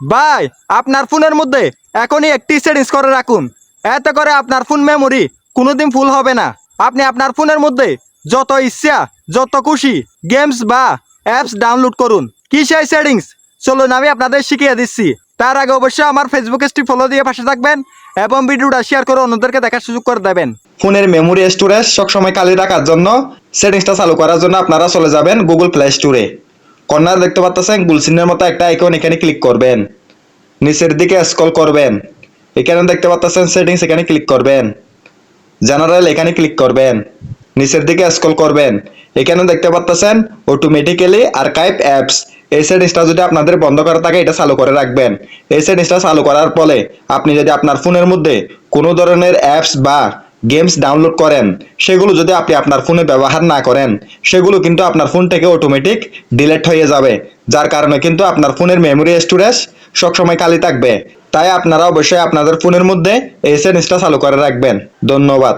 ভাই, আপনার ফোনের মধ্যে এখনই একটি সেটিংস করে রাখুন। এতে করে আপনার ফোন মেমোরি কোনোদিন ফুল হবে না। আপনি আপনার ফোনের মধ্যে যত ইচ্ছা যত খুশি গেমস বা অ্যাপস ডাউনলোড করুন। কি সেই সেটিংস, চলুন আমি আপনাদের শিখিয়ে দিচ্ছি। তার আগে অবশ্যই আমার ফেসবুক পেজটি ফলো দিয়ে পাশে থাকবেন এবং ভিডিওটা শেয়ার করে অন্যদেরকে দেখার সুযোগ করে দেবেন। ফোনের মেমোরি স্টোরেজ সবসময় খালি রাখার জন্য সেটিংসটা চালু করার জন্য আপনারা চলে যাবেন গুগল প্লে স্টোরে। কর্নার দেখতে পাচ্ছেন গুল চিহ্নের মতো একটা আইকন, এখানে ক্লিক করবেন। নিচের দিকে স্ক্রল করবেন, এখানে দেখতে পাচ্ছেন সেটিংস, এখানে ক্লিক করবেন। জেনারেল এখানে ক্লিক করবেন। নিচের দিকে স্ক্রল করবেন, এখানে দেখতে পাচ্ছেন অটোমেটিক্যালি আর্কাইভ অ্যাপস। এই সেটিংসটা যদি আপনাদের বন্ধ করা থাকে এটা চালু করে রাখবেন। এই সেটিংসটা চালু করার ফলে আপনি যদি আপনার ফোনের মধ্যে কোনো ধরনের অ্যাপস বা গেমস ডাউনলোড করেন, সেগুলো যদি আপনি আপনার ফোনে ব্যবহার না করেন, সেগুলো কিন্তু আপনার ফোন থেকে অটোমেটিক ডিলিট হয়ে যাবে, যার কারণে কিন্তু আপনার ফোনের মেমোরি স্টোরেজ সবসময় খালি থাকবে। তাই আপনারা অবশ্যই আপনাদের ফোনের মধ্যে এই সেটিংসটা চালু করে রাখবেন। ধন্যবাদ।